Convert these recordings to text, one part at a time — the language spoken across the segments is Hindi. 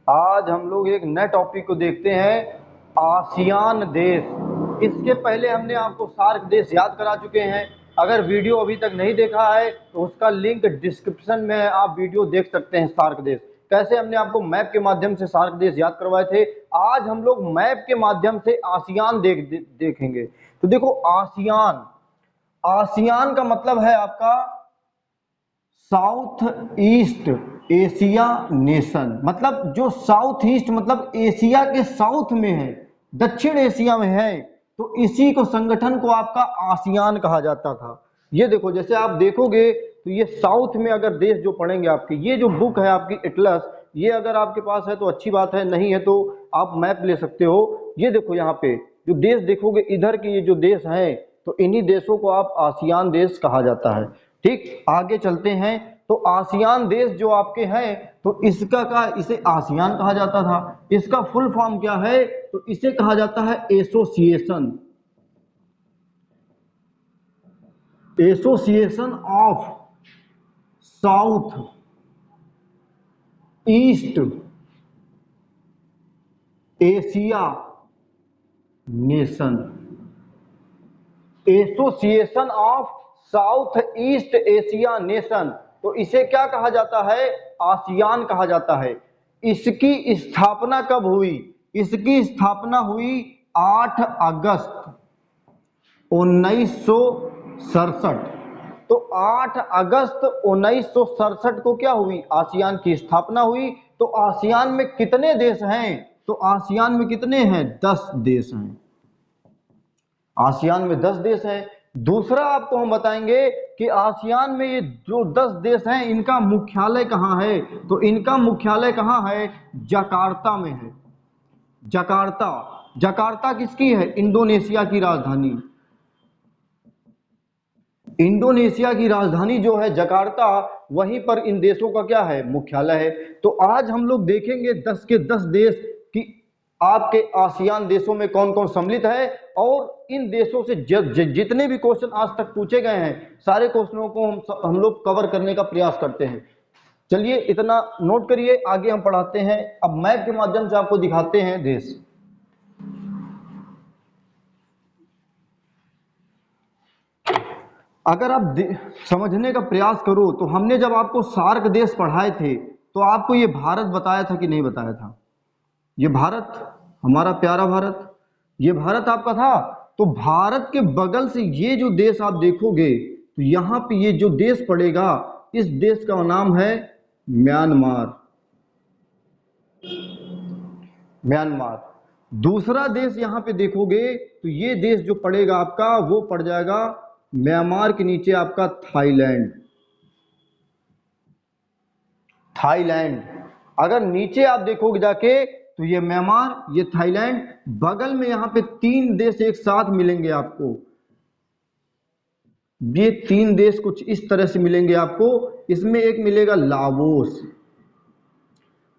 आज हम लोग एक नए टॉपिक को देखते हैं, आसियान देश। इसके पहले हमने आपको सार्क देश याद करा चुके हैं। अगर वीडियो अभी तक नहीं देखा है तो उसका लिंक डिस्क्रिप्शन में है, आप वीडियो देख सकते हैं। सार्क देश कैसे हमने आपको मैप के माध्यम से सार्क देश याद करवाए थे, आज हम लोग मैप के माध्यम से आसियान देखेंगे। तो देखो, आसियान आसियान का मतलब है आपका साउथ ईस्ट एशिया नेशन। मतलब जो साउथ ईस्ट मतलब एशिया के साउथ में है, दक्षिण एशिया में है, तो इसी को संगठन को आपका आसियान कहा जाता था। ये देखो, जैसे आप देखोगे तो ये साउथ में अगर देश जो पढ़ेंगे आपकी, ये जो बुक है आपकी एटलस, ये अगर आपके पास है तो अच्छी बात है, नहीं है तो आप मैप ले सकते हो। ये देखो, यहाँ पे जो देश देखोगे इधर के ये जो देश हैं, तो इन्हीं देशों को आप आसियान देश कहा जाता है। ठीक, आगे चलते हैं। तो आसियान देश जो आपके हैं, तो इसे आसियान कहा जाता था। इसका फुल फॉर्म क्या है, तो इसे कहा जाता है association of south east Asia nation. Association of south east Asia nation, तो इसे क्या कहा जाता है, आसियान कहा जाता है। इसकी स्थापना कब हुई, इसकी स्थापना हुई 8 अगस्त 1967। तो 8 अगस्त 1967 को क्या हुई, आसियान की स्थापना हुई। तो आसियान में कितने देश हैं, तो आसियान में कितने हैं, 10 देश हैं। आसियान में 10 देश हैं। दूसरा आपको हम बताएंगे कि आसियान में ये जो 10 देश हैं, इनका मुख्यालय कहाँ है, तो इनका मुख्यालय कहाँ है, जकार्ता में है। जकार्ता, जकार्ता किसकी है, इंडोनेशिया की राजधानी। इंडोनेशिया की राजधानी जो है जकार्ता, वहीं पर इन देशों का क्या है, मुख्यालय है। तो आज हम लोग देखेंगे 10 के 10 देश कि आपके आसियान देशों में कौन कौन सम्मिलित है, और इन देशों से जितने भी क्वेश्चन आज तक पूछे गए हैं, सारे क्वेश्चनों को हम लोग कवर करने का प्रयास करते हैं। चलिए, इतना नोट करिए, आगे हम पढ़ाते हैं। अब मैप के माध्यम से आपको दिखाते हैं देश। अगर आप समझने का प्रयास करो, तो हमने जब आपको सार्क देश पढ़ाए थे, तो आपको ये भारत बताया था कि नहीं बताया था, ये भारत, हमारा प्यारा भारत, ये भारत आपका था। तो भारत के बगल से ये जो देश आप देखोगे, तो यहां पे ये जो देश पड़ेगा, इस देश का नाम है म्यांमार। म्यांमार। दूसरा देश यहां पे देखोगे, तो ये देश जो पड़ेगा आपका, वो पड़ जाएगा म्यांमार के नीचे आपका थाईलैंड। थाईलैंड। अगर नीचे आप देखोगे जाके, तो ये म्यांमार, ये थाईलैंड, बगल में यहां पे 3 देश एक साथ मिलेंगे आपको। ये 3 देश कुछ इस तरह से मिलेंगे आपको। इसमें एक मिलेगा लाओस,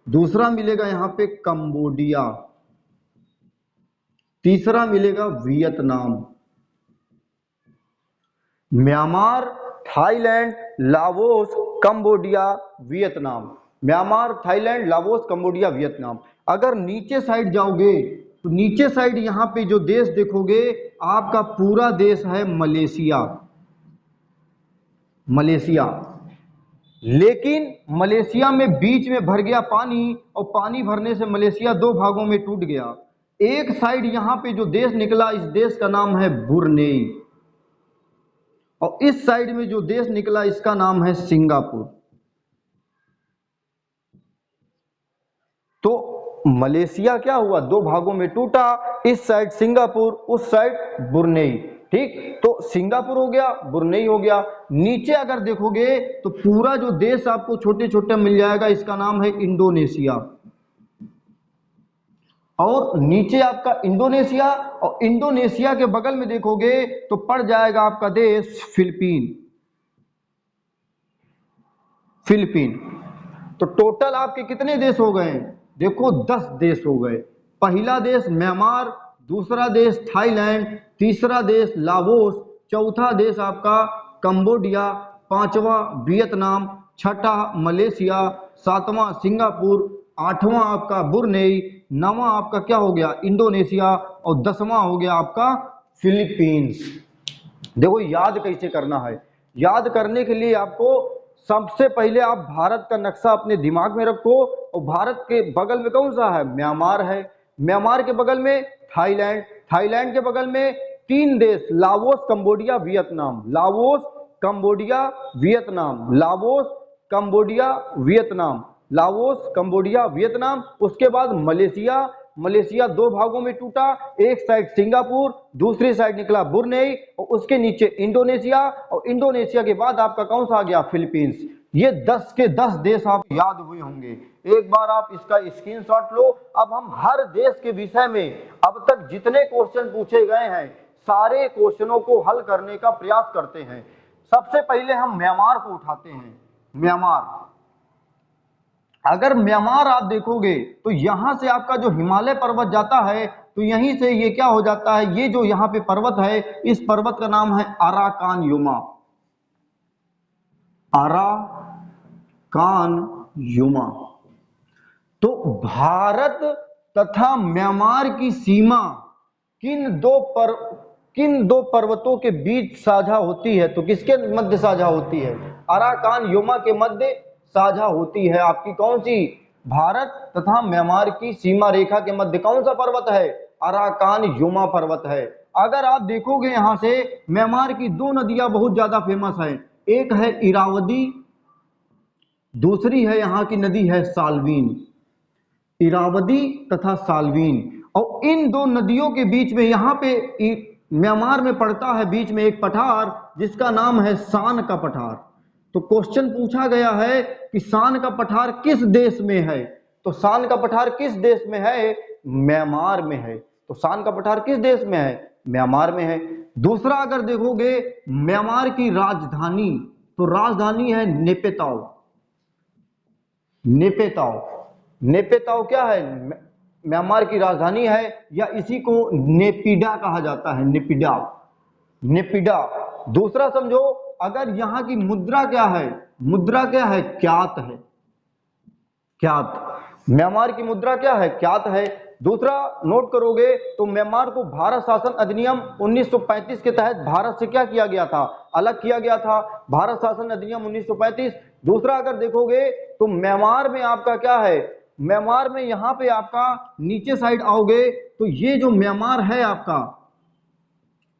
दूसरा मिलेगा यहां पे कंबोडिया, तीसरा मिलेगा Vietnam. Myanmar, Thailand, Laos, Cambodia, Vietnam. Myanmar, Thailand, Laos, Cambodia, Vietnam. अगर नीचे साइड जाओगे, तो नीचे साइड यहां पे जो देश देखोगे, आपका पूरा देश है मलेशिया। मलेशिया। लेकिन मलेशिया में बीच में भर गया पानी, और पानी भरने से मलेशिया 2 भागों में टूट गया। एक साइड यहां पे जो देश निकला, इस देश का नाम है ब्रुनेई, और इस साइड में जो देश निकला, इसका नाम है सिंगापुर। तो मलेशिया क्या हुआ, 2 भागों में टूटा, इस साइड सिंगापुर, उस साइड ब्रुनेई। ठीक, तो सिंगापुर हो गया, ब्रुनेई हो गया। नीचे अगर देखोगे, तो पूरा जो देश आपको छोटे छोटे मिल जाएगा, इसका नाम है इंडोनेशिया। और नीचे आपका इंडोनेशिया, और इंडोनेशिया के बगल में देखोगे तो पड़ जाएगा आपका देश फिलीपीन। फिलीपीन। तो टोटल आपके कितने देश हो गए, देखो 10 देश हो गए। पहला देश म्यांमार, दूसरा देश थाईलैंड, तीसरा देश लाओस, चौथा देश आपका कंबोडिया, पांचवा वियतनाम, छठा मलेशिया, सातवां सिंगापुर, 8वां आपका ब्रुनेई, 9वां आपका क्या हो गया इंडोनेशिया और 10वां हो गया आपका फिलीपींस। देखो याद कैसे करना है, याद करने के लिए आपको सबसे पहले आप भारत का नक्शा अपने दिमाग में रखो और भारत के बगल में कौन सा है, म्यांमार है। म्यांमार के बगल में थाईलैंड, थाईलैंड के बगल में 3 देश Laos, Cambodia, Vietnam, Laos, Cambodia, Vietnam, Laos, Cambodia, Vietnam, Laos, Cambodia, Vietnam. उसके बाद मलेशिया, मलेशिया 2 भागों में टूटा, एक साइड सिंगापुर, दूसरी साइड निकला ब्रुनेई और उसके नीचे इंडोनेशिया और इंडोनेशिया के बाद आपका कौन सा आ गया फिलीपींस। ये 10 के 10 देश आप याद हुए होंगे, एक बार आप इसका स्क्रीनशॉट लो। अब हम हर देश के विषय में अब तक जितने क्वेश्चन पूछे गए हैं सारे क्वेश्चनों को हल करने का प्रयास करते हैं। सबसे पहले हम म्यांमार को उठाते हैं। म्यांमार, अगर म्यांमार आप देखोगे तो यहां से आपका जो हिमालय पर्वत जाता है तो यहीं से ये क्या हो जाता है, ये जो यहाँ पे पर्वत है इस पर्वत का नाम है अराकान युमा, अराकान युमा। तो भारत तथा म्यांमार की सीमा किन दो पर्वतों के बीच साझा होती है, तो किसके मध्य साझा होती है, अराकान युमा के मध्य साझा होती है। आपकी कौन सी, भारत तथा म्यांमार की सीमा रेखा के मध्य कौन सा पर्वत है, अराकान युमा पर्वत है। अगर आप देखोगे यहां से म्यांमार की 2 नदियां बहुत ज्यादा फेमस है, एक है इरावदी, दूसरी है यहां की नदी है साल्वीन, इरावदी तथा साल्वीन। और इन 2 नदियों के बीच में यहां पे म्यांमार में पड़ता है बीच में एक पठार जिसका नाम है सान का पठार। तो क्वेश्चन पूछा गया है कि सान का पठार किस देश में है, तो सान का पठार किस देश में है, म्यांमार में है। तो सान का पठार किस देश में है, म्यांमार में है। दूसरा अगर देखोगे म्यांमार की राजधानी, तो राजधानी है नेपेताओ, नेपेताओ, नेपेताओ क्या है, म्यांमार की राजधानी है, या इसी को नेपिडा कहा जाता है, नेपिडा, नेपिडा। दूसरा समझो, अगर यहां की मुद्रा क्या है, मुद्रा क्या है, क्यात है, क्यात, म्यांमार की मुद्रा क्या है, क्यात है। दूसरा नोट करोगे तो म्यांमार को भारत शासन अधिनियम 1935 के तहत भारत से क्या किया गया था, अलग किया गया था, भारत शासन अधिनियम 1935। दूसरा अगर देखोगे तो म्यांमार में आपका क्या है, म्यांमार में यहां पे आपका नीचे साइड आओगे तो ये जो म्यांमार है आपका,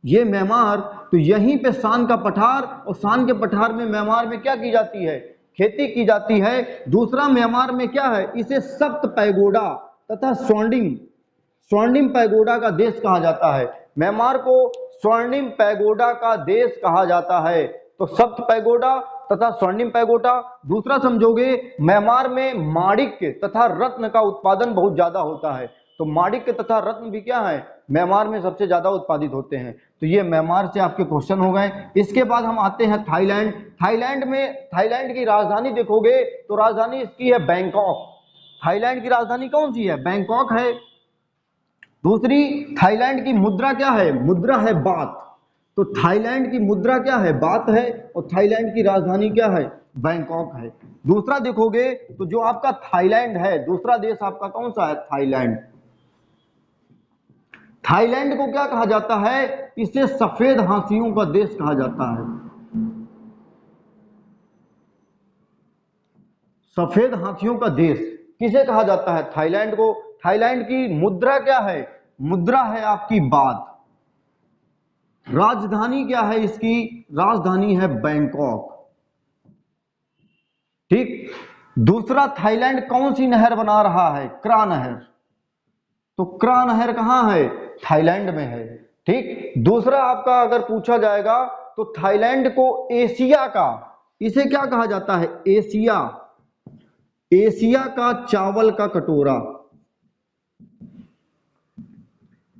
ये म्यांमार, तो यहीं पे सान का पठार, और सान के पठार में म्यांमार में क्या की जाती है, खेती की जाती है। दूसरा म्यांमार में क्या है, इसे सप्त पैगोडा तथा स्वर्णिम पैगोडा का देश कहा जाता है। म्यांमार को स्वर्णिम पैगोडा का देश कहा जाता है। तो सप्त पैगोडा तथा स्वर्णिम पैगोडा। दूसरा समझोगे म्यांमार में माणिक्य तथा रत्न का उत्पादन बहुत ज्यादा होता है, तो माणिक्य तथा रत्न भी क्या है, म्यांमार में सबसे ज्यादा उत्पादित होते हैं। तो ये म्यांमार से आपके क्वेश्चन हो गए। इसके बाद हम आते हैं थाईलैंड। थाईलैंड में, थाईलैंड की राजधानी देखोगे तो राजधानी इसकी है बैंकॉक। थाईलैंड की राजधानी कौन सी है, बैंकॉक है। दूसरी, थाईलैंड की मुद्रा क्या है, मुद्रा है बात। तो थाईलैंड की मुद्रा क्या है, बात है, और थाईलैंड की राजधानी क्या है, बैंकॉक है। दूसरा देखोगे तो जो आपका थाईलैंड है, दूसरा देश आपका कौन सा है, थाईलैंड। थाईलैंड को क्या कहा जाता है, इसे सफेद हाथियों का देश कहा जाता है, सफेद हाथियों का देश किसे कहा जाता है, थाईलैंड को। थाईलैंड की मुद्रा क्या है, मुद्रा है आपकी बात। राजधानी क्या है इसकी, राजधानी है बैंकॉक, ठीक। दूसरा, थाईलैंड कौन सी नहर बना रहा है, क्रा नहर। तो क्रा नहर कहां है, थाईलैंड में है, ठीक। दूसरा आपका अगर पूछा जाएगा तो थाईलैंड को एशिया का, इसे क्या कहा जाता है, एशिया, एशिया का चावल का कटोरा।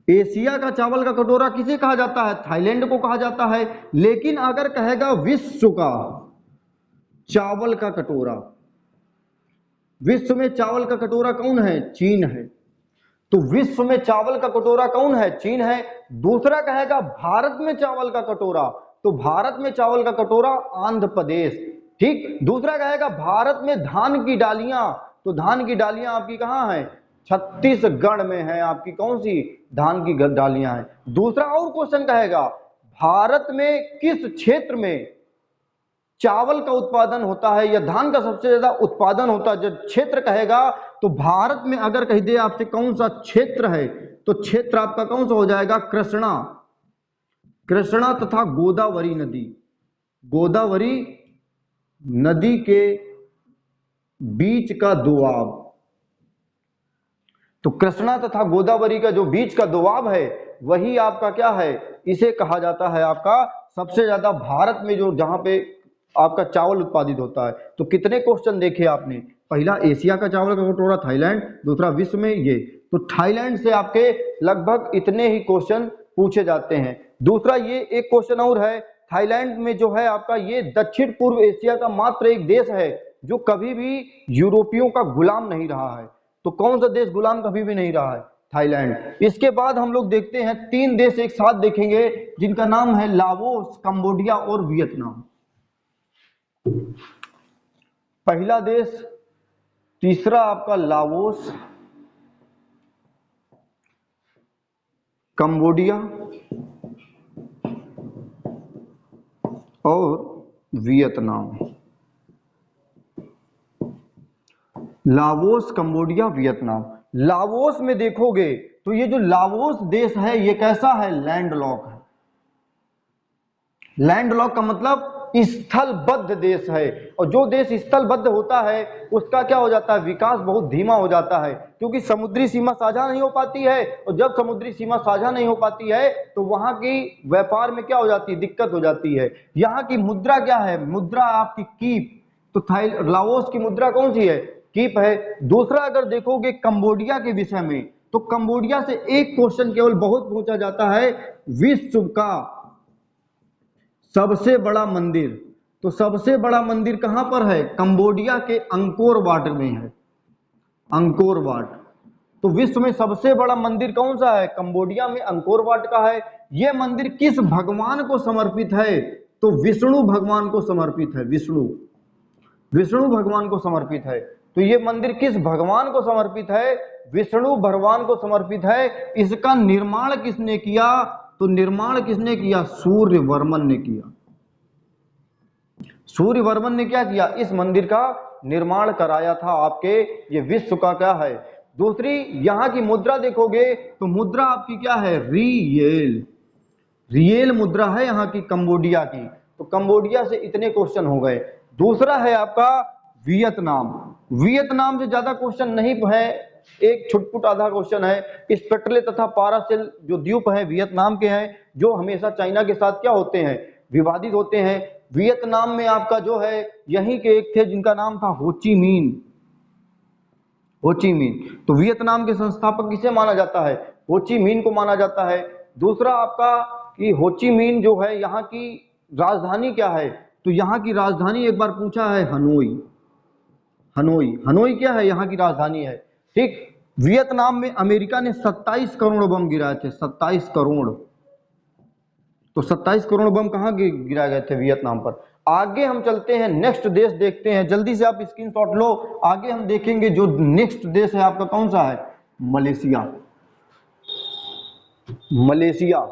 एशिया का चावल का कटोरा किसे कहा जाता है, थाईलैंड को कहा जाता है। लेकिन अगर कहेगा विश्व का चावल का कटोरा, विश्व में चावल का कटोरा कौन है, चीन है। तो विश्व में चावल का कटोरा कौन है, चीन है। दूसरा कहेगा भारत में चावल का कटोरा, तो भारत में चावल का कटोरा आंध्र प्रदेश, ठीक। दूसरा कहेगा भारत में धान की डालियां तो धान की डालियां आपकी कहाँ है? छत्तीसगढ़ में है आपकी कौन सी धान की डालियां हैं। दूसरा और क्वेश्चन कहेगा भारत में किस क्षेत्र में चावल का उत्पादन होता है या धान का सबसे ज्यादा उत्पादन होता है? जब क्षेत्र कहेगा तो भारत में अगर कह दे आपसे कौन सा क्षेत्र है तो क्षेत्र आपका कौन सा हो जाएगा? कृष्णा, कृष्णा तथा गोदावरी नदी, गोदावरी नदी के बीच का दोआब। तो कृष्णा तथा गोदावरी का जो बीच का दोआब है वही आपका क्या है? इसे कहा जाता है आपका सबसे ज्यादा भारत में जो जहां पे आपका चावल उत्पादित होता है। तो कितने क्वेश्चन देखे आपने? पहला एशिया का चावल का कटोरा थाईलैंड, दूसरा विश्व में ये, तो थाईलैंड से आपके लगभग इतने ही क्वेश्चन पूछे जाते हैं। दूसरा ये एक क्वेश्चन और है, थाईलैंड में जो है आपका ये दक्षिण पूर्व एशिया का मात्र एक देश है जो कभी भी यूरोपियों का गुलाम नहीं रहा है। तो कौन सा देश गुलाम कभी भी नहीं रहा है? थाईलैंड। इसके बाद हम लोग देखते हैं 3 देश एक साथ देखेंगे जिनका नाम है लाओस, कंबोडिया और वियतनाम। पहला देश, तीसरा आपका लाओस, कंबोडिया और Vietnam. Laos, Cambodia, Vietnam. Laos में देखोगे तो ये जो लाओस देश है ये कैसा है? लैंडलॉक है। लैंडलॉक का मतलब स्थलबद्ध देश है, और जो देश स्थलबद्ध होता है उसका क्या हो जाता है? विकास बहुत धीमा हो जाता है, क्योंकि समुद्री सीमा साझा नहीं हो पाती है, और जब समुद्री सीमा साझा नहीं हो पाती है तो वहां की व्यापार में क्या हो जाती है? दिक्कत हो जाती है। यहाँ की मुद्रा क्या है? मुद्रा आपकी कीप। तो लाओस की मुद्रा कौन सी है? कीप है। दूसरा अगर देखोगे कंबोडिया के विषय में, तो कंबोडिया से एक क्वेश्चन केवल बहुत पूछा जाता है, विश्व का सबसे बड़ा मंदिर। तो सबसे बड़ा मंदिर कहां पर है? कंबोडिया के अंकोर वाट में है, अंकोर वाट। तो विश्व में सबसे बड़ा मंदिर कौन सा है? कंबोडिया में अंकोर वाट का है। यह मंदिर किस भगवान को समर्पित है? तो विष्णु भगवान को समर्पित है, विष्णु, विष्णु भगवान को समर्पित है। तो ये मंदिर किस भगवान को समर्पित है? विष्णु भगवान को समर्पित है। इसका निर्माण किसने किया? तो निर्माण किसने किया? सूर्यवर्मन ने किया। सूर्यवर्मन ने क्या किया? इस मंदिर का निर्माण कराया था आपके। ये विश्व का क्या है? दूसरी यहां की मुद्रा देखोगे तो मुद्रा आपकी क्या है? रियल, रियल मुद्रा है यहाँ की कंबोडिया की। तो कंबोडिया से इतने क्वेश्चन हो गए। दूसरा है आपका वियतनाम। वियतनाम से ज्यादा क्वेश्चन नहीं है, एक छुटपुट आधा क्वेश्चन है। स्पेटले तथा पारासेल जो द्वीप है वियतनाम के हैं, जो हमेशा चाइना के साथ क्या होते हैं? विवादित होते हैं। वियतनाम में आपका जो है यहीं के एक थे जिनका नाम था होची मिन, होची मिन। तो वियतनाम के संस्थापक किसे माना जाता है? होची मिन को माना जाता है। दूसरा आपका कि होची मिन जो है यहाँ की राजधानी क्या है? तो यहाँ की राजधानी एक बार पूछा है हनोई, हनोई, हनोई क्या है? यहाँ की राजधानी है। ठीक। वियतनाम में अमेरिका ने 27 करोड़ बम गिराए थे, 27 करोड़। तो 27 करोड़ बम कहाँ गिराए गए थे? वियतनाम पर। आगे हम चलते हैं, नेक्स्ट देश देखते हैं, जल्दी से आप स्क्रीनशॉट लो। आगे हम देखेंगे जो नेक्स्ट देश है आपका कौन सा है? Malaysia, Malaysia,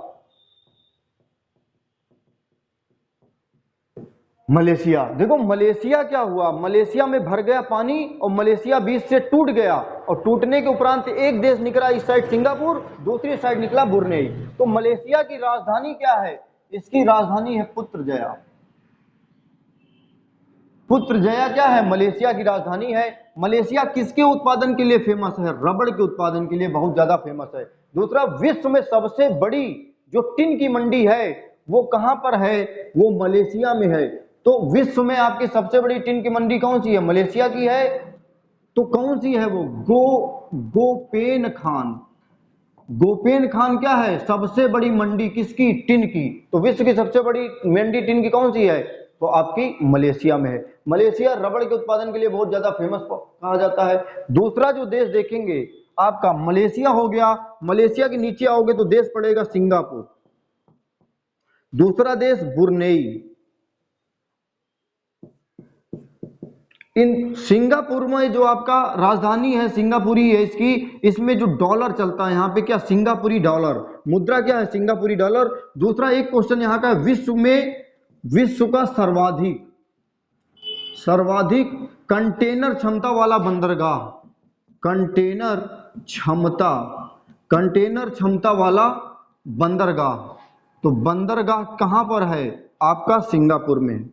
Malaysia. देखो मलेशिया क्या हुआ? मलेशिया में भर गया पानी और मलेशिया बीच से टूट गया, और टूटने के उपरांत एक देश निकला इस साइड सिंगापुर, दूसरी साइड निकला बुर्नेई। तो मलेशिया की राजधानी क्या है? इसकी राजधानी है पुत्रजया। पुत्रजया क्या है? मलेशिया की राजधानी है। मलेशिया किसके उत्पादन के लिए फेमस है? रबड़ के उत्पादन के लिए बहुत ज्यादा फेमस है। दूसरा, विश्व में सबसे बड़ी जो टिन की मंडी है वो कहां पर है? वो मलेशिया में है। तो विश्व में आपकी सबसे बड़ी टिन की मंडी कौन सी है? मलेशिया की है। तो कौन सी है वो? गोपेन खान। गोपेन खान क्या है? सबसे बड़ी मंडी किसकी? टिन की। तो विश्व की सबसे बड़ी मंडी टिन की कौन सी है? तो आपकी मलेशिया में है। मलेशिया रबड़ के उत्पादन के लिए बहुत ज्यादा फेमस कहा जाता है। दूसरा जो देश देखेंगे आपका मलेशिया हो गया। मलेशिया के नीचे आओगे तो देश पड़ेगा सिंगापुर। दूसरा देश बुर्नेई। इन सिंगापुर में जो आपका राजधानी है सिंगापुरी है इसकी, इसमें जो डॉलर चलता है यहाँ पे क्या, सिंगापुरी डॉलर, मुद्रा क्या है, सिंगापुरी डॉलर। दूसरा एक क्वेश्चन यहाँ का, विश्व का सर्वाधिक कंटेनर क्षमता वाला बंदरगाह, कंटेनर क्षमता वाला बंदरगाह, तो बंदरगाह कहां पर है आपका, सिंगापुर में।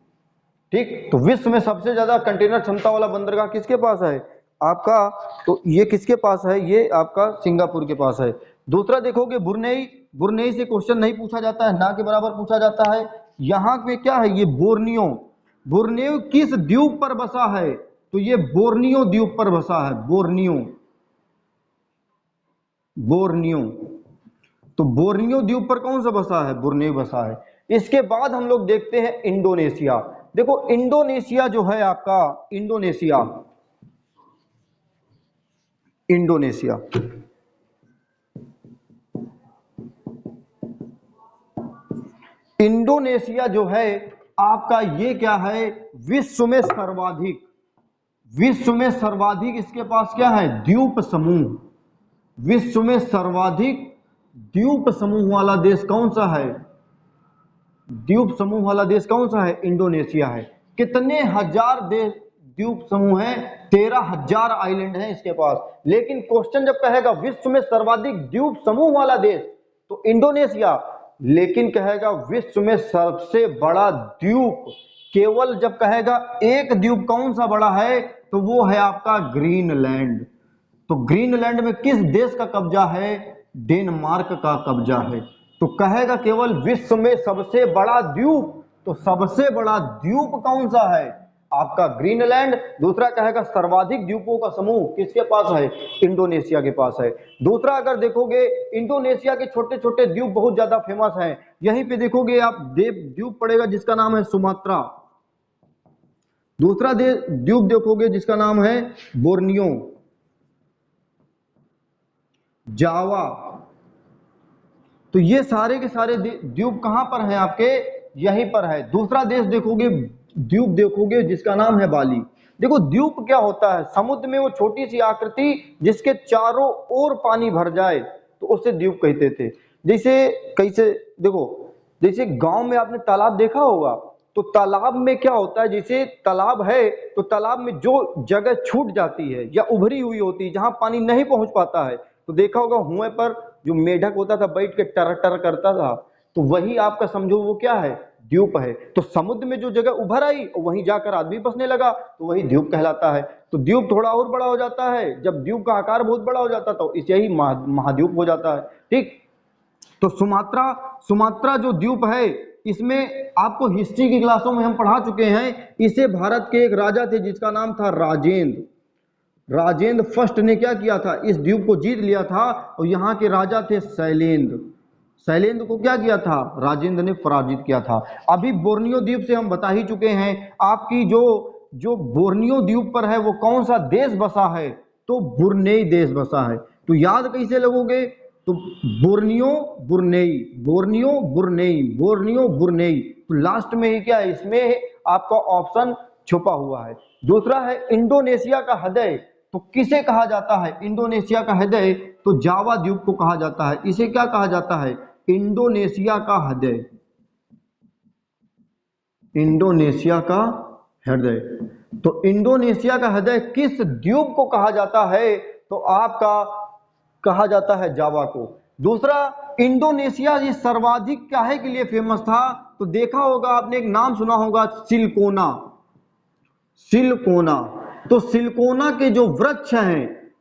ठीक, तो विश्व में सबसे ज्यादा कंटेनर क्षमता वाला बंदरगाह किसके पास है आपका, तो ये किसके पास है, ये आपका सिंगापुर के पास है। दूसरा देखोगे बुरनेई से क्वेश्चन नहीं पूछा जाता है, ना के बराबर पूछा जाता है। यहाँ पे क्या है, ये बोर्नियो किस द्वीप पर बसा है, तो ये बोर्नियो द्वीप पर बसा है, बोर्नियो। तो बोर्नियो द्वीप पर कौन सा बसा है, बोर्नियो बसा है। इसके बाद हम लोग देखते हैं इंडोनेशिया। देखो इंडोनेशिया जो है आपका, इंडोनेशिया जो है आपका, ये क्या है, विश्व में सर्वाधिक इसके पास क्या है, द्वीप समूह। विश्व में सर्वाधिक द्वीप समूह वाला देश कौन सा है, द्वीप समूह वाला देश कौन सा है, इंडोनेशिया है। कितने हजार देश द्वीप समूह हैं, 13,000 आइलैंड हैं इसके पास। लेकिन क्वेश्चन जब कहेगा विश्व में सर्वाधिक द्वीप समूह वाला देश तो इंडोनेशिया, लेकिन कहेगा विश्व में सबसे बड़ा द्वीप, केवल जब कहेगा एक द्वीप कौन सा बड़ा है तो वो है आपका ग्रीनलैंड। तो ग्रीनलैंड में किस देश का कब्जा है, डेनमार्क का कब्जा है। तो कहेगा केवल विश्व में सबसे बड़ा द्वीप, तो सबसे बड़ा द्वीप कौन सा है आपका, ग्रीनलैंड। दूसरा कहेगा सर्वाधिक द्वीपों का समूह किसके पास है, इंडोनेशिया के पास है। दूसरा अगर देखोगे इंडोनेशिया के छोटे छोटे द्वीप बहुत ज्यादा फेमस हैं। यहीं पे देखोगे आप द्वीप पड़ेगा जिसका नाम है सुमात्रा। दूसरा द्वीप देखोगे जिसका नाम है बोर्नियो, जावा। तो ये सारे के सारे द्वीप कहां पर हैं आपके, यहीं पर है। दूसरा देश देखोगे, द्वीप देखोगे जिसका नाम है बाली। देखो द्वीप क्या होता है, समुद्र में वो छोटी सी आकृति जिसके चारों ओर पानी भर जाए तो उसे द्वीप कहते थे। जैसे कैसे देखो, जैसे गांव में आपने तालाब देखा होगा, तो तालाब में क्या होता है, जैसे तालाब है तो तालाब में जो जगह छूट जाती है या उभरी हुई होती है जहां पानी नहीं पहुंच पाता है, तो देखा होगा हुए पर जो मेढक होता था बैठ के टर टर करता था, तो वही आपका समझो वो क्या है, द्वीप है। तो समुद्र में जो जगह उभर आई वहीं जाकर आदमी बसने लगा तो वही द्वीप कहलाता है। तो द्वीप थोड़ा और बड़ा हो जाता है, जब द्वीप का आकार बहुत बड़ा हो जाता तो इसे ही महाद्वीप हो जाता है। ठीक, तो सुमात्रा जो द्वीप है, इसमें आपको हिस्ट्री की क्लासों में हम पढ़ा चुके हैं। इसे भारत के एक राजा थे जिसका नाम था राजेंद्र फर्स्ट ने क्या किया था, इस द्वीप को जीत लिया था। और यहाँ के राजा थे शैलेंद्र को क्या किया था, राजेंद्र ने पराजित किया था। अभी बोर्नियो द्वीप से हम बता ही चुके हैं आपकी, जो बोर्नियो द्वीप पर है वो कौन सा देश बसा है, तो ब्रुनेई देश बसा है। तो याद कैसे लगोगे, तो बोर्नियो बुर्नेई, तो लास्ट में ही क्या है, इसमें आपका ऑप्शन छुपा हुआ है। दूसरा है इंडोनेशिया का हृदय, तो किसे कहा जाता है, इंडोनेशिया का हृदय तो जावा द्वीप को कहा जाता है। इसे क्या कहा जाता है, इंडोनेशिया का हृदय, इंडोनेशिया का हृदय। तो इंडोनेशिया का हृदय किस द्वीप को कहा जाता है, तो आपका कहा जाता है जावा को। दूसरा, इंडोनेशिया ये सर्वाधिक काहे के लिए फेमस था, तो देखा होगा आपने, एक नाम सुना होगा सिलकोना। तो सिलकोना के जो वृक्ष हैं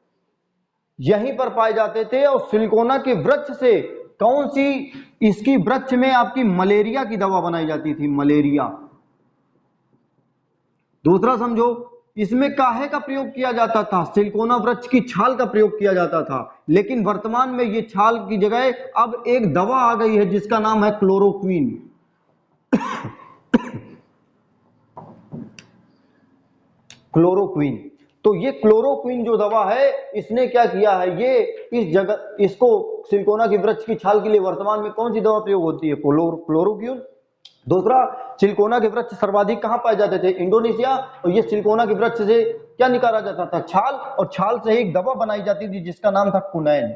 यहीं पर पाए जाते थे। और सिलकोना के वृक्ष से कौन सी, इसकी वृक्ष में आपकी मलेरिया की दवा बनाई जाती थी, मलेरिया। दूसरा समझो, इसमें काहे का प्रयोग किया जाता था, सिलकोना वृक्ष की छाल का प्रयोग किया जाता था। लेकिन वर्तमान में ये छाल की जगह अब एक दवा आ गई है जिसका नाम है क्लोरोक्विन। क्लोरोक्विन, तो ये क्लोरोक्विन जो दवा है, इसने क्या किया है, ये इस जगह, इसको सिलकोना की वृक्ष की छाल के लिए वर्तमान में कौन सी दवा प्रयोग होती है, क्लोरोक्विन। दूसरा, सिलिकोना के वृक्ष सर्वाधिक कहां पाए जाते थे? इंडोनेशिया। और ये सिलिकोना के वृक्ष से क्या निकाला जाता था? छाल, और छाल से एक दवा बनाई जाती थी जिसका नाम था कुनैन।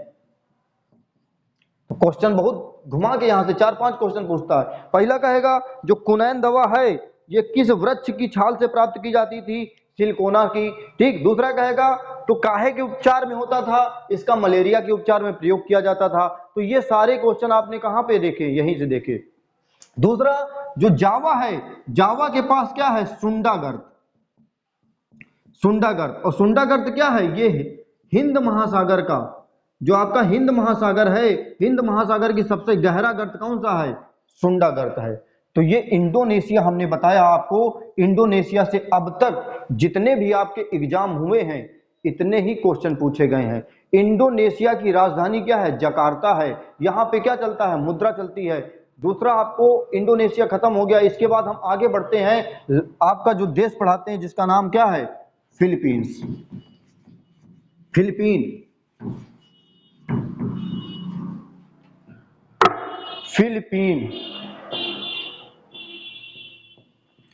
तो क्वेश्चन बहुत घुमा के यहां से 4-5 क्वेश्चन पूछता है। पहला कहेगा जो कुनैन दवा है ये किस वृक्ष की छाल से प्राप्त की जाती थी? सिलिकोना की। ठीक। दूसरा कहेगा तो काहे के उपचार में होता था? इसका मलेरिया के उपचार में प्रयोग किया जाता था। तो ये सारे क्वेश्चन आपने कहां पे देखे? यहीं से देखे। दूसरा, जो जावा है, जावा के पास क्या है? सुंडागर्त। सुंडागर्त, और सुंडागर्त क्या है? ये हिंद महासागर का, जो आपका हिंद महासागर है, हिंद महासागर की सबसे गहरा गर्त कौन सा है? सुंडागर्त है। तो ये इंडोनेशिया हमने बताया आपको। इंडोनेशिया से अब तक जितने भी आपके एग्जाम हुए हैं इतने ही क्वेश्चन पूछे गए हैं। इंडोनेशिया की राजधानी क्या है? जकार्ता है। यहाँ पे क्या चलता है? मुद्रा चलती है। दूसरा, आपको इंडोनेशिया खत्म हो गया। इसके बाद हम आगे बढ़ते हैं। आपका जो देश पढ़ाते हैं जिसका नाम क्या है? फिलीपींस। Philippine, Philippine.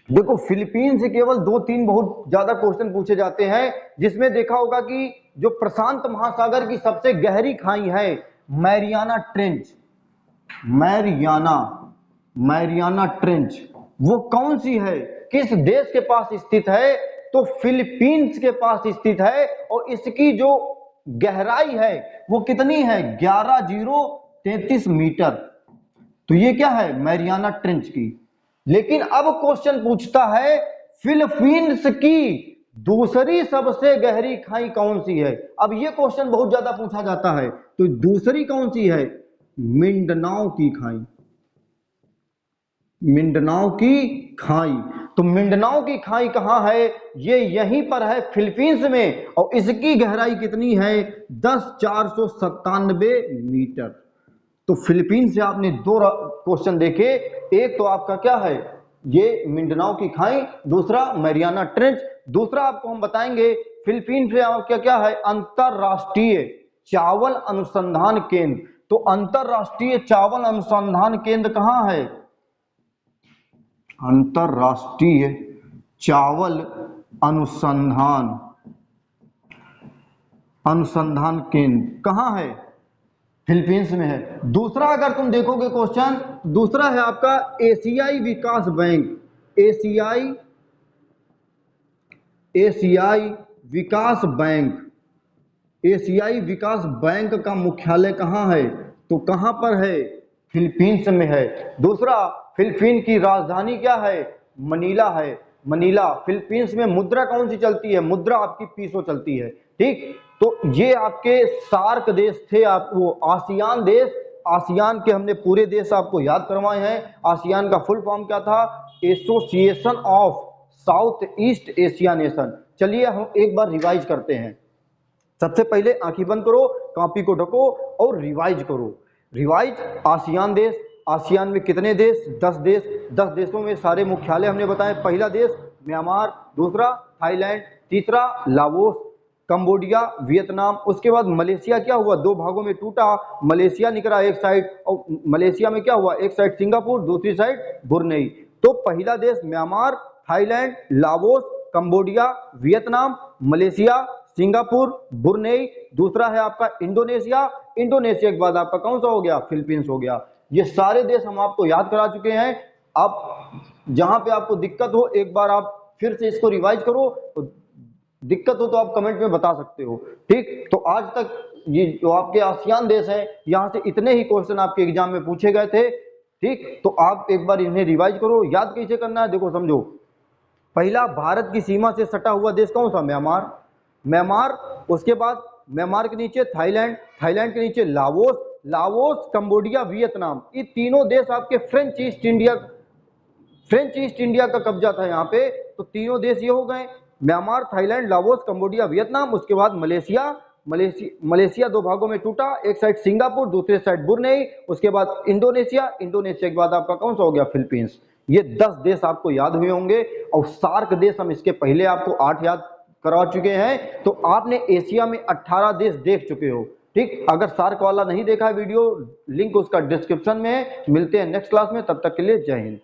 देखो, फिलीपीन से केवल 2-3 बहुत ज्यादा क्वेश्चन पूछे जाते हैं, जिसमें देखा होगा कि जो प्रशांत महासागर की सबसे गहरी खाई है मैरियाना ट्रेंच, मैरियाना ट्रेंच, वो कौन सी है? किस देश के पास स्थित है? तो फिलीपींस के पास स्थित है। और इसकी जो गहराई है वो कितनी है? 11,033 मीटर। तो ये क्या है? मैरियाना ट्रेंच की। लेकिन अब क्वेश्चन पूछता है फिलीपींस की दूसरी सबसे गहरी खाई कौन सी है? अब ये क्वेश्चन बहुत ज्यादा पूछा जाता है। तो दूसरी कौन सी है? मिंडनाओ की खाई। मिंडनाओ की खाई। तो मिंडनाओ की खाई कहां है? ये यहीं पर है फिलीपींस में। और इसकी गहराई कितनी है? 10,497 मीटर। तो फिलीपींस से आपने 2 क्वेश्चन देखे। एक तो आपका क्या है? ये मिंडनाओ की खाई। दूसरा, मैरियाना ट्रेंच। दूसरा आपको हम बताएंगे फिलीपींस से आपका क्या है? अंतरराष्ट्रीय चावल अनुसंधान केंद्र। तो अंतरराष्ट्रीय चावल अनुसंधान केंद्र कहां है? अंतरराष्ट्रीय चावल अनुसंधान केंद्र कहां है? फिलीपींस में है। दूसरा अगर तुम देखोगे क्वेश्चन, दूसरा है आपका एशियाई विकास बैंक। एशियाई विकास बैंक। एशियाई विकास बैंक का मुख्यालय कहां है? तो कहां पर है? फिलीपींस में है। दूसरा, फिलीपीन की राजधानी क्या है? मनीला है। मनीला। फिलीपींस में मुद्रा कौन सी चलती है? मुद्रा आपकी पीसो चलती है। ठीक। तो ये आपके सार्क देश थे, आप वो आसियान देश। आसियान के हमने पूरे देश आपको याद करवाए हैं। आसियान का फुल फॉर्म क्या था? Association of south east Asia nation. चलिए हम एक बार रिवाइज करते हैं। सबसे पहले आंखें बंद करो, कॉपी को ढको और रिवाइज करो। रिवाइज। आसियान देश, आसियान में कितने देश? 10 देश। 10 देशों में सारे मुख्यालय हमने बताए। पहला देश म्यांमार, दूसरा थाईलैंड, तीसरा लाओस, कंबोडिया, वियतनाम। उसके बाद मलेशिया क्या हुआ? 2 भागों में टूटा। मलेशिया निकला एक साइड, और मलेशिया में क्या हुआ? एक साइड सिंगापुर, दूसरी साइड ब्रुनेई। तो पहला देश Myanmar, Thailand, Laos, Cambodia, Vietnam, Malaysia, Singapore, Brunei. दूसरा है आपका इंडोनेशिया। इंडोनेशिया के बाद आपका कौन सा हो गया? फिलीपींस हो गया। ये सारे देश हम आपको याद करा चुके हैं। अब जहां पे आपको दिक्कत हो एक बार आप फिर से इसको रिवाइज करो। तो दिक्कत हो तो आप कमेंट में बता सकते हो। ठीक। तो आज तक ये जो आपके आसियान देश हैं यहां से इतने ही क्वेश्चन आपके एग्जाम में पूछे गए थे। ठीक। तो आप एक बार इन्हें रिवाइज करो। याद कैसे करना है? देखो समझो। पहला, भारत की सीमा से सटा हुआ देश कौन सा? म्यांमार। म्यांमार। उसके बाद म्यांमार के नीचे थाईलैंड, थाईलैंड के नीचे लाओस, लाओस, कंबोडिया, वियतनाम। ये तीनों देश आपके फ्रेंच ईस्ट इंडिया का कब्जा था यहाँ पे। तो तीनों देश ये हो गए, Myanmar, Thailand, Laos, Cambodia, Vietnam. उसके बाद मलेशिया 2 भागों में टूटा। एक साइड सिंगापुर, दूसरे साइड ब्रुनेई। उसके बाद इंडोनेशिया के बाद आपका कौन सा हो गया? फिलीपींस। ये 10 देश आपको याद हुए होंगे। और सार्क देश हम इसके पहले आपको 8 याद करवा चुके हैं। तो आपने एशिया में 18 देश देख चुके हो। ठीक। अगर सार्क वाला नहीं देखा है वीडियो, लिंक उसका डिस्क्रिप्शन में है। मिलते हैं नेक्स्ट क्लास में, तब तक के लिए जय हिंद।